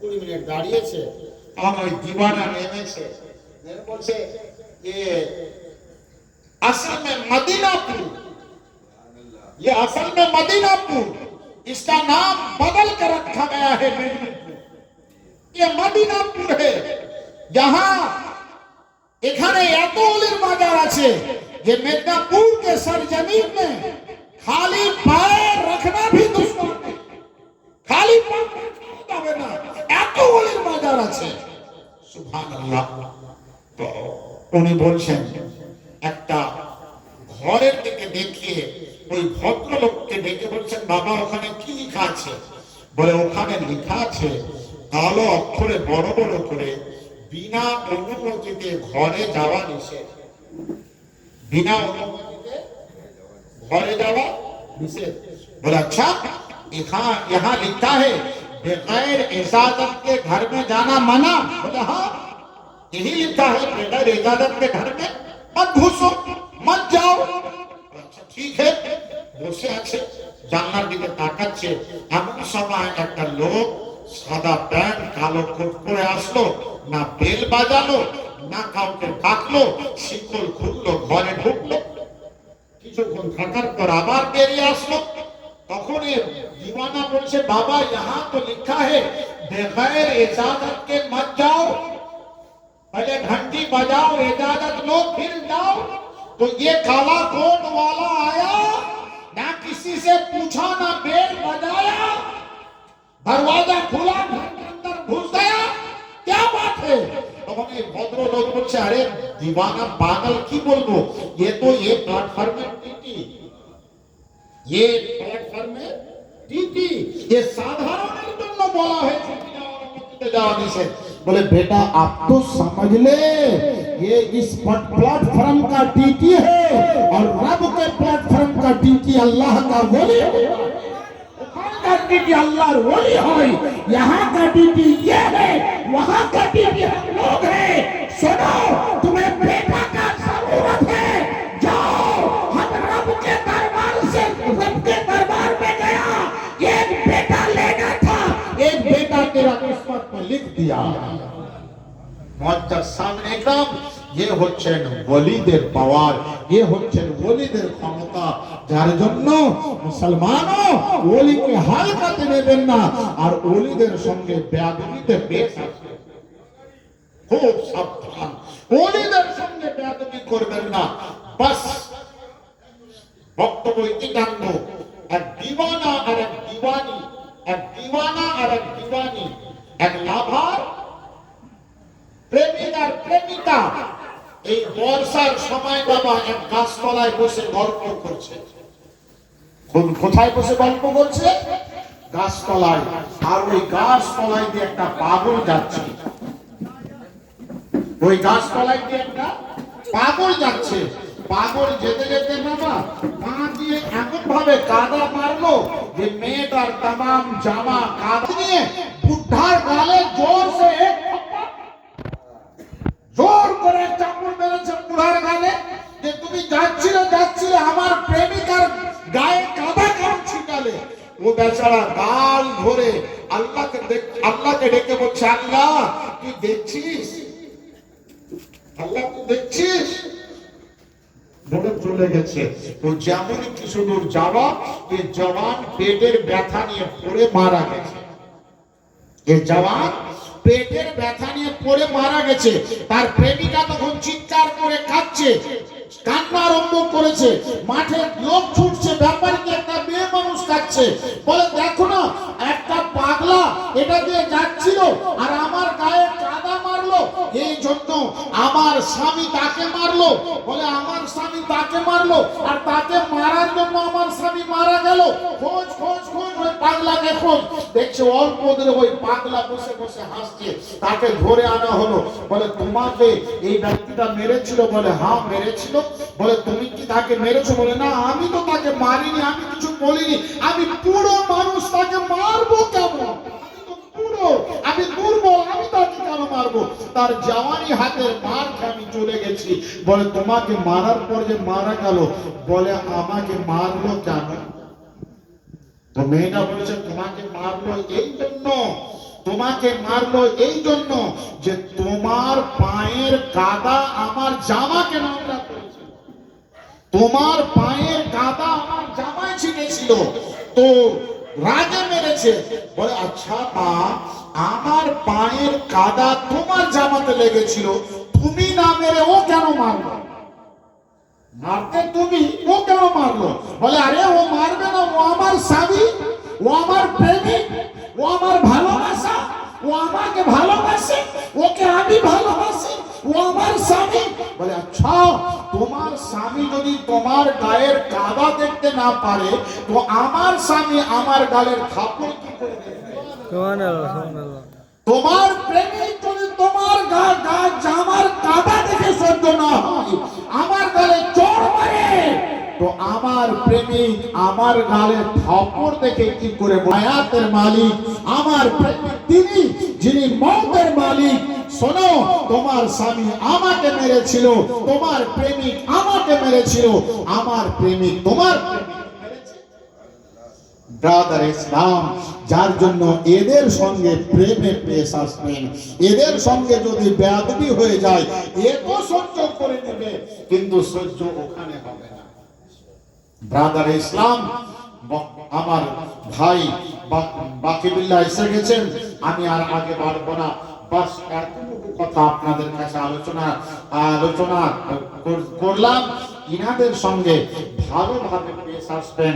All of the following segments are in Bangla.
20 মিনিট দাঁড়িয়েছে, আর ওই দিওয়ানা নেমেছে, বলছে ये असल में मदीनापुर, ये असल में मदीनापुर, इसका नाम बदल कर रखा गया है मेदिनीपुर। ये मदीनापुर है, जहां এখানে এত ওলির মাজার আছে যে মেদিনীপুর के सरजमीन में खाली पैर रखना भी दुश्मन है, खाली पैर रखना ना, এত ওলির মাজার আছে। সুবহানাল্লাহ। তো উনি বলছেন একটা ঘরের দিকে দেখিয়ে ওই ভদ্রলোককে ডেকে বলছেন, বাবা ওখানে কি লেখা আছে? বলে ওখানে লেখা আছে কালো অক্ষরে বড় বড় করে, বিনা অনুমতিতে ঘরে যাওয়া নিষেধ। बिना अनुमति घरे जावा निषेध। बोला अच्छा, यहाँ लिखा है बगैर इजाजत के घर में जाना मना। बोला हाँ, यही लिखा है बगैर इजाजत के घर में मत घुसो, मत जाओ। अच्छा ठीक है, বসে আছে জানলার দিকে তাকাচ্ছে। এমন সময় একটা লোক সাদা প্যান্ট কালো কোট পরে আসলো, না বেল বাজালো না কাউকে ডাকলো, শিকল খুললো, ঘরে ঢুকলো, কিছুক্ষণ থাকার পর আবার বেরিয়ে আসলো। তখন दीवाना बोलছে बाबा यहाँ तो लिखा है बगैर इजाजत के मत जाओ, पहले घंटी बजाओ, इजाजत लो फिर जाओ। तो ये काला कोट वाला आया, ना किसी से पूछा ना बेल बजाया, दरवाजा खुला, घर के अंदर घुस गया, क्या बात है? তখন এই ভদ্রলোক বলছে, আরে दीवाना पागल কি বলবো, ये तो ये प्लेटफॉर्म टीटी, ये प्लेटफॉर्म टीटी, ये साधारणের জন্য বলা হয়েছে অনুমতিতে যাওয়া নিষেধ। बोले बेटा आप तो समझ ले, ये इस प्लेटफॉर्म का टीटी है और रब के प्लेटफॉर्म का टीटी अल्लाह का वली है। का टीटी अल्लाह वली है, यहाँ का टीटी ये है, वहाँ का टीटी हम लोग हैं। सुनो, तुम्हें बेटा का जरूरत है, जाओ, हम रब के दरबार से रब के दरबार में गया, एक बेटा लेना था, एक बेटा तेरा किस्मत में लिख दिया। মুআজ্জাজ সামনে একদম, ये হচ্ছেন ওলিদের পাওয়ার, ये হচ্ছেন ওলিদের ক্ষমতা, যার জন্য মুসলমানও ওলিকে হালকাতে নেবেন না, আর ওলিদের সঙ্গে বেয়াদবিতে পেশ আসবেন। খুব সাবধান, ওলিদের সঙ্গে বেয়াদবি করবেন না। বাস বক্তব্য ইতিকান্ন, এক দিওয়ানা আর এক দিওয়ানি, এক দিওয়ানা আর এক দিওয়ানি, এক লাভার প্রেমিক আর প্রেমিকা এই বর্ষার সময় বাবা এক গাছতলায় বসে গল্প করছে। কোথায় বসে গল্প করছে? গাছতলায়। আর ওই গাছতলায় দিয়ে একটা পাগল যাচ্ছে, ওই গাছতলায় দিয়ে একটা পাগল যাচ্ছে। পাগল যেতে যেতে বাবা পা দিয়ে এমন ভাবে কাদা মারলো যে মেয়েটার তামাম জামা কাদা নিয়ে বুদ্ধার গালে জোর সে জোর করে চাপড় মেরেছে বুড়ার গালে, যে তুমি যাচ্ছিলে আমার প্রেমিকার গায়ে কাদা কেন ছিটালে? ও বেচারা গাল ধরে আল্লাহকে ডেকে বলছে, আল্লাহ তুই দেখছিস, আল্লাহ তুই দেখছিস। বলে চলে গেছে। ও যেমন কিছু দূর যাওয়া, এ জওয়ান পেটের ব্যথা নিয়ে পড়ে মারা গেছে। এ জওয়ান পেটের ব্যথা নিয়ে পড়ে মারা গেছে। তার প্রেমিকা তখন চিৎকার করে কাঁদছে, কান্না আরম্ভ করেছে। মাঠে লোক ছুটছে, ব্যাপারীকে একটা মেয়ে মানুষ কাঁদছে। বলে দেখো না, একটা পাগলা এটা দিয়ে যাচ্ছিল আর আমার গায়ে কাদা মারলো, এই জন্য আমার স্বামী তাকে মারলো। বলে আমার স্বামী তাকে মারলো আর তাকে মারার জন্য আমার স্বামী মারা গেল। খোঁজ খোঁজ খোঁজ, ওই পাগলাকে খোঁজ। দেখছে অল্প দূরে ওই পাগলা বসে বসে হাসছে। তাকে ধরে আনা হলো। বলে তোমাকে এই ব্যক্তিটা মেরেছিল? বলে হ্যাঁ মেরেছিল। বলে তুমি কি তাকে মেরেছো? বলে না, আমি তো তাকে মারিনি, আমি কিছু বলিনি, আমি পুরো মানুষ, তাকে মারবো কেমন? আমি দুর্বল, আমি তাকে কেন মারবো? তার জওয়ানি হাতের মার খেয়ে আমি চলে গেছি। বলে তোমাকে মারার পর যে মারা গেল, বলে আমাকে মারলো কেন? তো মেয়েটা বলেছে তোমাকে মারলো এই জন্য, তোমাকে মারলো এই জন্য যে তোমার পায়ের কাদা আমার জামাকে নোংরা করেছিল, তোমার পায়ের কাদা আমার জামায় ছিটেছিল, তো রাগে মেরেছে। বলে আচ্ছা মা, আমার পায়ের কাদা তোমার জামাতে লেগেছিল, তুমি না মেরে ও কেন মারলো? মারতে তুমি, ও কেন মারলো? বলে আরে ও মারবে না, ও আমার স্বামী, ও আমার প্রেমিক, ও আমার ভালোবাসা, ও আমাকে ভালোবাসে, ওকে আমি ভালোবাসি, ও আমার স্বামী। বলে আচ্ছা, তোমার স্বামী যদি তোমার গায়ের কাদা দেখতে না পারে, তো আমার স্বামী আমার গালের থাপড় কি করে দেখবে? তোমার প্রেমিক যদি তোমার জামার কাদা দেখে সহ্য না হয়, আমার গালে চড় মারে, তো আমার প্রেমিক আমার গালে থাপড় দেখে কি করে? হায়াতের মালিক আমার প্রেমিক, তিনি যিনি মওতের মালিক। শোনো, তোমার স্বামী আমাকে মেরেছিল, তোমার প্রেমিক আমাকে মেরেছিল, আমার প্রেমিক তোমার ব্রাদার ইসলাম, যার জন্য এদের সঙ্গে প্রেমে পেশ আসবেন। এদের সঙ্গে যদি বেয়াদবি হয়ে যায়, এ তো সহ্য করে নেবে, কিন্তু সহ্য ওখানে হবে না। ব্রাদার ইসলাম, আমার ভাই বাকিবিল্লাহ এসে গেছেন, আমি আর আগে বাড়বো না, বাস এতটুকু কথা আপনাদের কাছে আলোচনা করলাম। ইনাদের সঙ্গে ভালোভাবে পেশ আসবেন,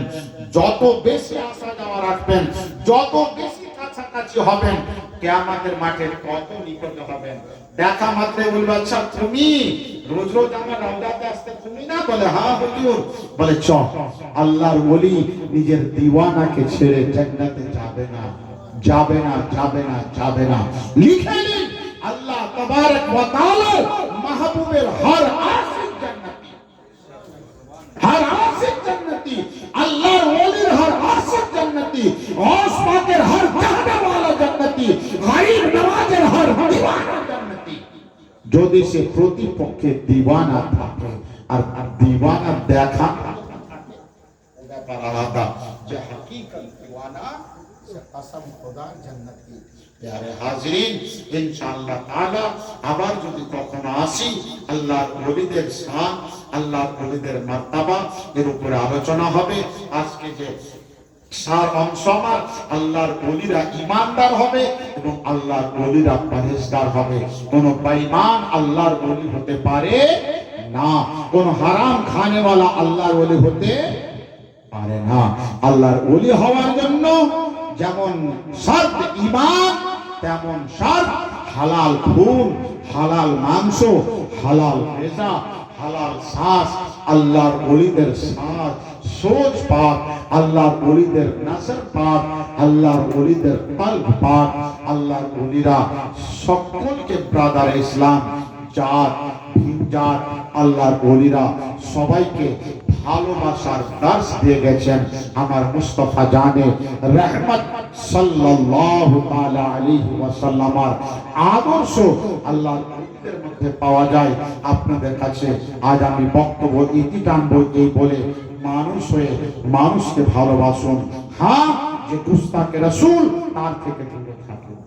যত বেশি আসা যাওয়া রাখবেন, যত বেশি কাছাকাছি হবেন, কিয়ামতের মাঠে তত নিকটে হবেন। দেখা মাত্রে বলবে আচ্ছা তুমি রোজ রোজ আমার রওজাতে আসতে তুমি না? বলে হ্যাঁ হুজুর। বলে চ, আল্লাহর ওলি নিজের দিওয়ানাকে ছেড়ে জান্নাতে যাবে না, যাবে না, যাবে না, যাবে না। লিখে নিন, আল্লাহ তাবারক ওয়া তাআলা মাহবুবের হর আশিক জান্নাতি, হর আশিক জান্নাতি, আল্লাহর ওলির হর আশিক জান্নাতি, ওয়াস পাকের হর চাহনে ওয়ালা জান্নাতি, গরিব নওয়াজের হর দিওয়ানা জান্নাতি। যদি সে প্রতিপক্ষে দিওয়ানা থাকে, আর দিওয়ানা দেখা ব্যাপার আলাদা, যে হাকিকত দিওয়ানা সে কসম খোদা জান্নাতি। প্যারে হাজরিন, ইনশাআল্লাহ তাআলা আবার যদি কখনো আসি, আল্লাহর ওলিদের শান, আল্লাহর ওলিদের মার্তাবা এর উপরে আলোচনা হবে। আজকে যে সার অংশ আমার, আল্লাহর ওলিরা ঈমানদার হবে এবং আল্লাহর ওলিরা পরহেজগার হবে। কোন বেঈমান আল্লাহর ওলি হতে পারে না, কোন হারাম খানেওয়ালা আল্লাহর ওলি হতে পারে না। আল্লাহর ওলি হওয়ার জন্য যেমন শর্ত ঈমান, তেমন শর্ত হালাল খুন, হালাল মাংস, হালাল রেজা, হালাল শ্বাস। আল্লাহর ওলিদের শ্বাস সোজ পাক, আল্লাহর ওলিদের নাসর পাক, আল্লাহর ওলিদের কলব পাক। আল্লাহর ওলিরা সকলকে ব্রাদার ইসলাম, জাত জাত, আল্লাহর ওলিরা সবাইকে ভালোবাসার দার্স দিয়ে গেছেন। আমার মুস্তাফা জানে রহমত সাল্লাল্লাহু তাআলা আলাইহি ওয়াসাল্লামের আদর্শ আল্লাহর ওলিদের মধ্যে পাওয়া যায়। আপনাদের কাছে আজ আমি বক্তব্য ইতি টানবো এই বলে, মানুষ হয়ে মানুষকে ভালোবাসুন। হ্যাঁ, যে গুস্তাখে রাসূল তার থেকে দূরে থাকুন।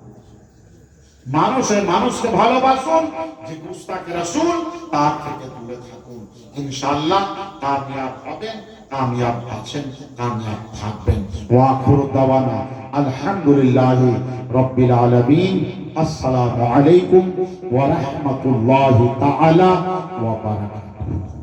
মানুষ হয়ে মানুষকে ভালোবাসুন, যে গুস্তাখে রাসূল তার থেকে দূরে থাকুন। ইনশাআল্লাহ কামিয়াব হবেন, কামিয়াব আছেন, কামিয়াব থাকবেন। ওয়া আখিরু দাওয়ানা আলহামদুলিল্লাহি রাব্বিল আলামিন। আসসালামু আলাইকুম ওয়া রাহমাতুল্লাহি তাআলা ওয়া বারাকাতুহু।